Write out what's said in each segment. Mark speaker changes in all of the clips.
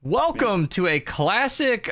Speaker 1: Welcome to a classic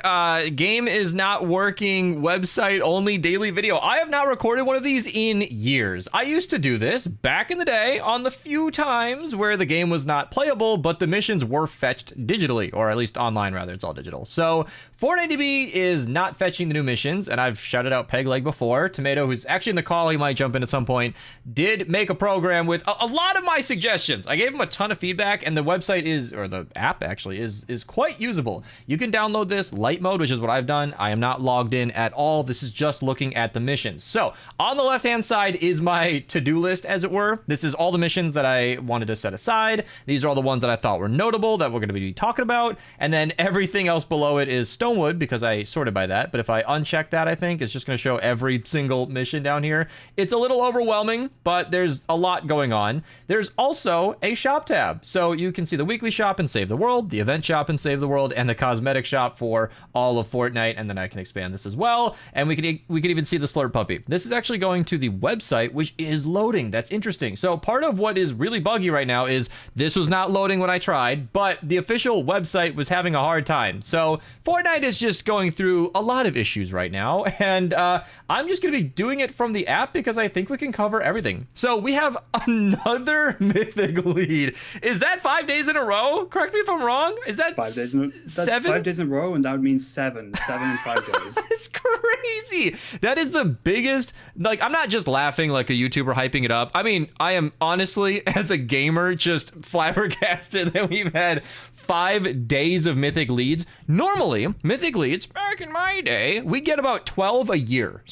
Speaker 1: game is not working website only daily video. I have not recorded one of these in years. I used to do this back in the day on the few times where the game was not playable, but the missions were fetched digitally, or at least online rather, it's all digital. So Fortnite is not fetching the new missions, and I've shouted out PegLeg before. Tomato, who's actually in the call, he might jump in at some point, did make a program with a lot of my suggestions. I gave him a ton of feedback, and the website is, or the app actually, is quite usable. You can download this light mode, which is what I've done. I am not logged in at all. This is just looking at the missions. So on the left-hand side is my to-do list, as it were. This is all the missions that I wanted to set aside. These are all the ones that I thought were notable that we're going to be talking about. And then everything else below it is Stonewood, because I sorted by that. But if I uncheck that, I think it's just going to show every single mission down here. It's a little overwhelming, but there's a lot going on. There's also a shop tab. So you can see the weekly shop and Save the World, the event shop and Save the World, and the cosmetic shop for all of Fortnite. And then I can expand this as well. And we can even see the Slurp puppy. This is actually going to the website, which is loading. That's interesting. So part of what is really buggy right now is this was not loading when I tried, but the official website was having a hard time. So Fortnite is just going through a lot of issues right now. And I'm just going to be doing it from the app because I think we can cover everything. So we have another mythic lead. Is that 5 days in a row? Correct me if I'm wrong. Is that
Speaker 2: 5 days in a,
Speaker 1: 7?
Speaker 2: 5 days in a row, and that would mean 7 in 5 days.
Speaker 1: It's crazy. That is the biggest, like, I'm not just laughing like a YouTuber hyping it up. I mean, I am honestly, as a gamer, just flabbergasted that we've had 5 days of mythic leads. Normally, mythic leads, back in my day, we get about 12 a year.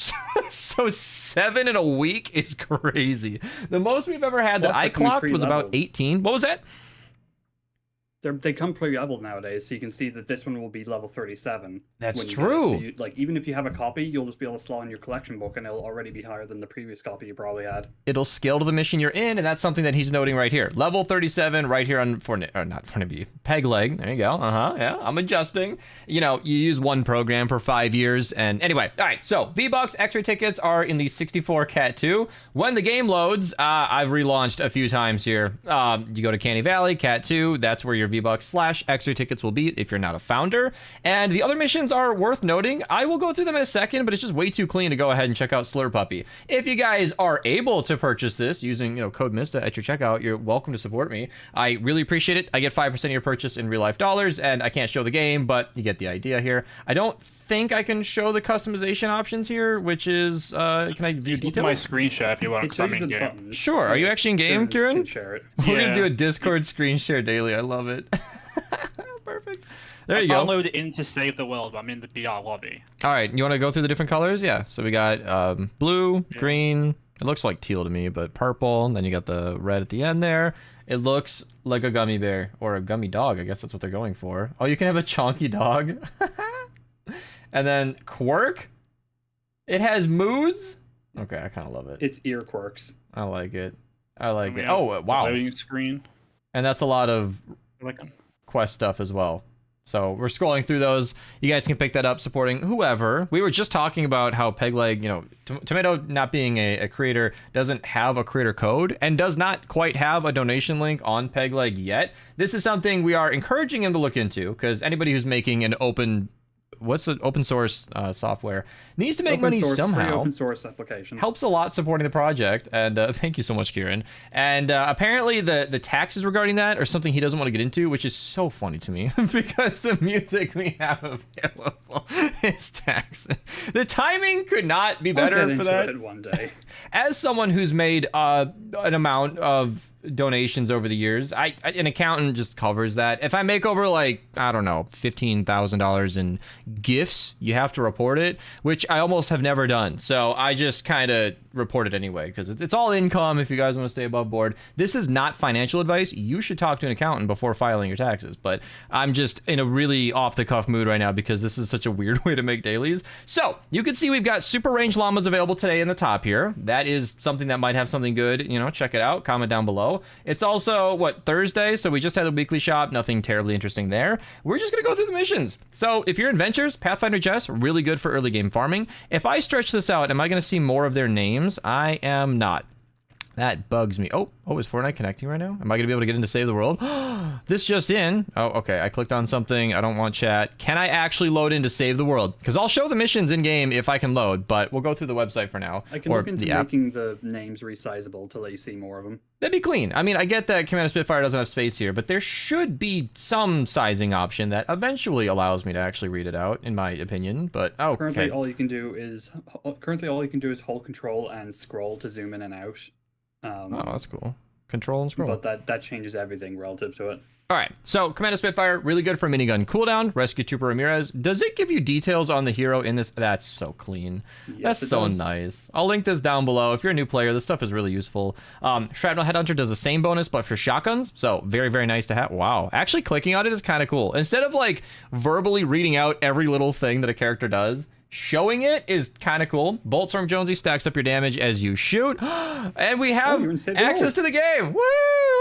Speaker 1: So 7 in a week is crazy. The most we've ever had that I clocked was about 18. What was that?
Speaker 2: They come pre-leveled nowadays, so you can see that this one will be level 37.
Speaker 1: That's true.
Speaker 2: So you, like, even if you have a copy, you'll just be able to slot in your collection book, and it'll already be higher than the previous copy you probably had.
Speaker 1: It'll scale to the mission you're in, and that's something that he's noting right here. Level 37 right here on Fortnite, or not Fortnite, PegLeg. There you go. Yeah, I'm adjusting. You know, you use one program for 5 years, and anyway. All right, so V-Bucks X-ray tickets are in the 64 Cat 2. When the game loads, I've relaunched a few times here. You go to Canny Valley, Cat 2. That's where your V-Bucks / extra tickets will be if you're not a founder. And the other missions are worth noting. I will go through them in a second, but it's just way too clean to go ahead and check out Slurp Puppy. If you guys are able to purchase this using, code Mista at your checkout, you're welcome to support me. I really appreciate it. I get 5% of your purchase in real life dollars, and I can't show the game, but you get the idea here. I don't think I can show the customization options here, which is, can I view details?
Speaker 3: My screen share if you want, because I'm in game.
Speaker 1: Sure. Are you actually in game, Kieran?
Speaker 2: Share it.
Speaker 1: We're gonna do a Discord screen share daily. I love it. Perfect. There you go.
Speaker 3: Download it in to Save the World, but I'm in the BR lobby.
Speaker 1: All right, you want to go through the different colors? Yeah. So we got blue, green. It looks like teal to me, but purple. And then you got the red at the end there. It looks like a gummy bear or a gummy dog. I guess that's what they're going for. Oh, you can have a chonky dog. And then quirk. It has moods. Okay, I kind of love it.
Speaker 2: It's ear quirks.
Speaker 1: I like it. I like it. Oh, wow.
Speaker 3: Loading screen.
Speaker 1: And that's a lot of quest stuff as well. So we're scrolling through those. You guys can pick that up supporting whoever. We were just talking about how PegLeg, Tomato not being a creator doesn't have a creator code and does not quite have a donation link on PegLeg yet. This is something we are encouraging him to look into, because anybody who's making an open source software needs to make money somehow.
Speaker 2: Free open source application
Speaker 1: helps a lot supporting the project, and thank you so much, Kieran. And apparently the taxes regarding that are something he doesn't want to get into, which is so funny to me because the music we have available is taxes. The timing could not be better for that.
Speaker 2: One day.
Speaker 1: As someone who's made an amount of donations over the years, an accountant just covers that. If I make over, like, I don't know, $15,000 in gifts, you have to report it, which I almost have never done. So I just kind of report it anyway, because it's all income if you guys want to stay above board. This is not financial advice. You should talk to an accountant before filing your taxes, but I'm just in a really off-the-cuff mood right now because this is such a weird way to make dailies. So you can see we've got super range llamas available today in the top here. That is something that might have something good. Check it out. Comment down below. It's also, Thursday? So we just had a weekly shop. Nothing terribly interesting there. We're just going to go through the missions. So if you're in Ventures, Pathfinder Jess, really good for early game farming. If I stretch this out, am I going to see more of their names? I am not. That bugs me. Oh, is Fortnite connecting right now? Am I going to be able to get into Save the World? This just in. Oh, okay. I clicked on something. I don't want chat. Can I actually load into Save the World? Because I'll show the missions in-game if I can load, but we'll go through the website for now.
Speaker 2: I can look into making the names resizable to let you see more of them.
Speaker 1: That'd be clean. I mean, I get that Commander Spitfire doesn't have space here, but there should be some sizing option that eventually allows me to actually read it out, in my opinion. But, okay.
Speaker 2: Currently, all you can do is hold control and scroll to zoom in and out.
Speaker 1: Oh, that's cool. Control and scroll.
Speaker 2: But that changes everything relative to it.
Speaker 1: All right, so Commander Spitfire, really good for minigun cooldown. Rescue Trooper Ramirez. Does it give you details on the hero in this? That's so clean. Yes, that's so nice. I'll link this down below. If you're a new player, this stuff is really useful. Shrapnel Headhunter does the same bonus, but for shotguns. So very, very nice to have. Wow. Actually, clicking on it is kind of cool. Instead of like verbally reading out every little thing that a character does, showing it is kind of cool. Boltstorm Jonesy stacks up your damage as you shoot. And we have access to the game. Woo!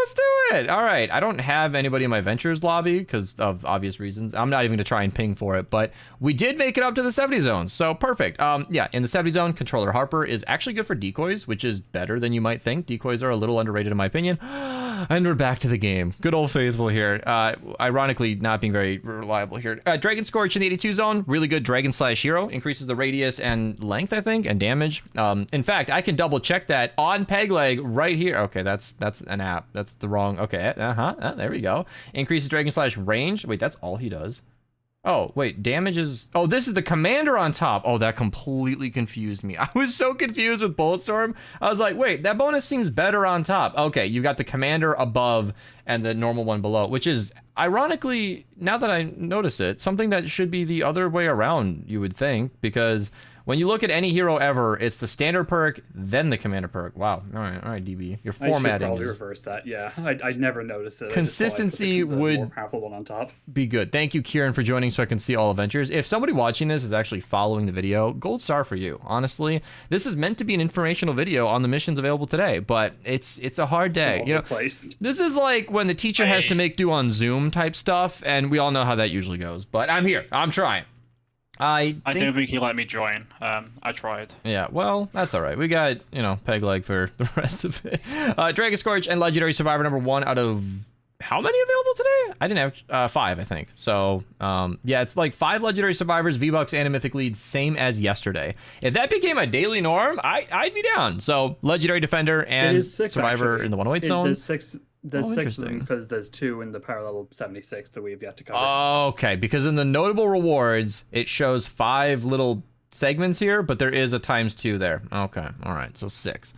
Speaker 1: Let's do it. All right. I don't have anybody in my Ventures lobby because of obvious reasons. I'm not even going to try and ping for it, but we did make it up to the 70 zone. So perfect. Yeah, in the 70 zone, Controller Harper is actually good for decoys, which is better than you might think. Decoys are a little underrated in my opinion. And we're back to the game. Good old faithful here. Ironically, not being very reliable here. Dragon Scorch in the 82 zone. Really good Dragon/Hero. Increases the radius and length, I think, and damage. In fact, I can double check that on PegLeg right here. Okay, that's an app. That's the wrong. Okay, there we go. Increases Dragon/range. Wait, that's all he does. Oh, wait, damage is... Oh, this is the commander on top. Oh, that completely confused me. I was so confused with Bulletstorm. I was like, wait, that bonus seems better on top. Okay, you've got the commander above and the normal one below, which is, ironically, now that I notice it, something that should be the other way around, you would think, because... when you look at any hero ever, it's the standard perk, then the commander perk. Wow. All right, DB. Your formatting
Speaker 2: I should probably reverse that. Yeah, I'd never noticed it.
Speaker 1: Consistency would
Speaker 2: more powerful one on top.
Speaker 1: Be good. Thank you, Kieran, for joining so I can see all adventures. If somebody watching this is actually following the video, gold star for you. Honestly, this is meant to be an informational video on the missions available today, but it's a hard day. You know, this is like when the teacher has to make do on Zoom type stuff, and we all know how that usually goes. But I'm here. I'm trying. I
Speaker 3: don't think he let me join. I tried.
Speaker 1: Yeah, well, that's all right. We got, PegLeg for the rest of it. Dragon Scorch and Legendary Survivor number 1 out of how many available today? I didn't have 5, I think. So, yeah, it's like 5 Legendary Survivors, V-Bucks, and a Mythic leads, same as yesterday. If that became a daily norm, I'd be down. So, Legendary Defender and 6, Survivor actually. In the 108 zone.
Speaker 2: There's 6 of them because there's 2 in the parallel 76 that we've yet to cover.
Speaker 1: Okay, because in the notable rewards, it shows 5 little segments here, but there is a ×2 there. Okay, all right, so 6.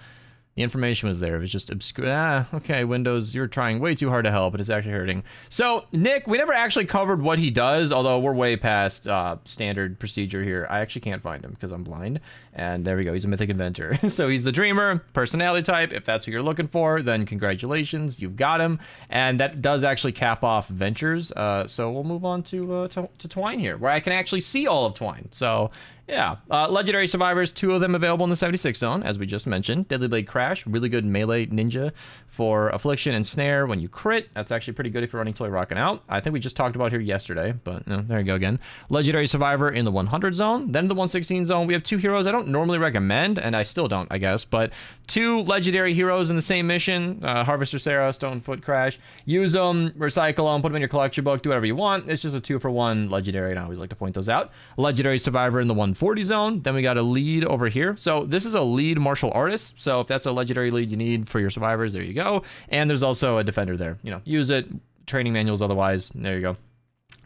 Speaker 1: The information was there. It was just obscure. Okay, Windows, you're trying way too hard to help, but it's actually hurting. So, Nick, we never actually covered what he does, although we're way past standard procedure here. I actually can't find him because I'm blind. And there we go. He's a Mythic Inventor. So he's the Dreamer, personality type. If that's what you're looking for, then congratulations, you've got him. And that does actually cap off Ventures. So we'll move on to Twine here, where I can actually see all of Twine. So... yeah, Legendary Survivors, 2 of them available in the 76 zone, as we just mentioned. Deadly Blade Crash, really good melee ninja for Affliction and Snare when you crit. That's actually pretty good if you're running Toy Rockin' Out. I think we just talked about here yesterday, but no, there you go again. Legendary Survivor in the 100 zone. Then in the 116 zone, we have 2 heroes I don't normally recommend, and I still don't, I guess, but 2 legendary heroes in the same mission. Harvester Sarah, Stonefoot Crash. Use them, recycle them, put them in your collection book, do whatever you want. It's just a 2-for-1 legendary, and I always like to point those out. Legendary Survivor in the 140 zone. Then we got a lead over here. So this is a lead martial artist. So if that's a legendary lead you need for your survivors, there you go. And there's also a defender there. Use it. Training manuals otherwise. There you go.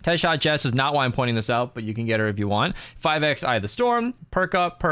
Speaker 1: 10-shot Jess is not why I'm pointing this out, but you can get her if you want. 5x Eye of the Storm, perk up,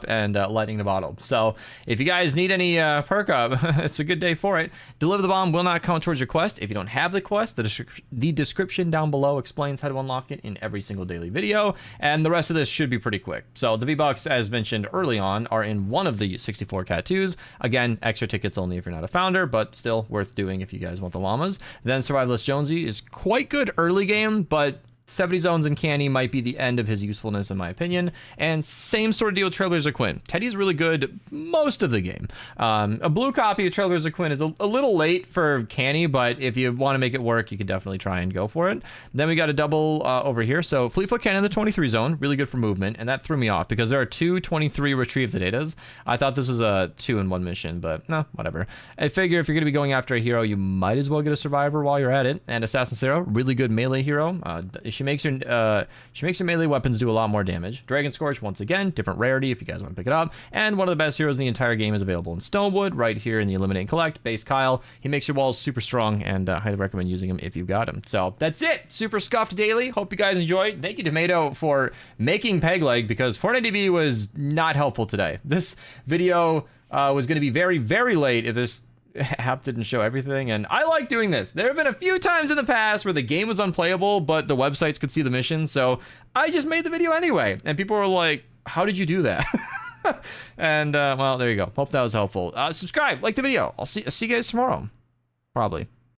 Speaker 1: and Lightning the Bottle. So if you guys need any perk up, it's a good day for it. Deliver the Bomb will not count towards your quest. If you don't have the quest, the description down below explains how to unlock it in every single daily video, and the rest of this should be pretty quick. So the V-Bucks, as mentioned early on, are in one of the 64 Cat 2s. Again, extra tickets only if you're not a founder, but still worth doing if you guys want the llamas. Then Survivalist Jonesy is quite good early game, but 70 zones and Canny might be the end of his usefulness, in my opinion. And same sort of deal with Trailblazer Quinn. Teddy's really good most of the game. A blue copy of Trailblazer Quinn is a little late for Canny, but if you want to make it work, you can definitely try and go for it. Then we got a double over here. So Fleetfoot Cannon in the 23 zone, really good for movement, and that threw me off because there are 2 23 retrieve the datas. I thought this was a 2-in-1 mission, but no, whatever. I figure if you're going to be going after a hero, you might as well get a survivor while you're at it. And Assassin Sarah, really good melee hero. She makes your melee weapons do a lot more damage. Dragon Scorch, once again, different rarity if you guys want to pick it up. And one of the best heroes in the entire game is available in Stonewood, right here in the Eliminate and Collect. Base Kyle. He makes your walls super strong, and highly recommend using him if you've got him. So that's it. Super Scuffed Daily. Hope you guys enjoyed. Thank you, Tomato, for making PegLeg, because Fortnite was not helpful today. This video was going to be very, very late if this app didn't show everything, and I like doing this. There have been a few times in the past where the game was unplayable, but the websites could see the mission, so I just made the video anyway, and people were like, how did you do that? And well, there you go. Hope that was helpful. Subscribe, like the video. I'll see you guys tomorrow, probably.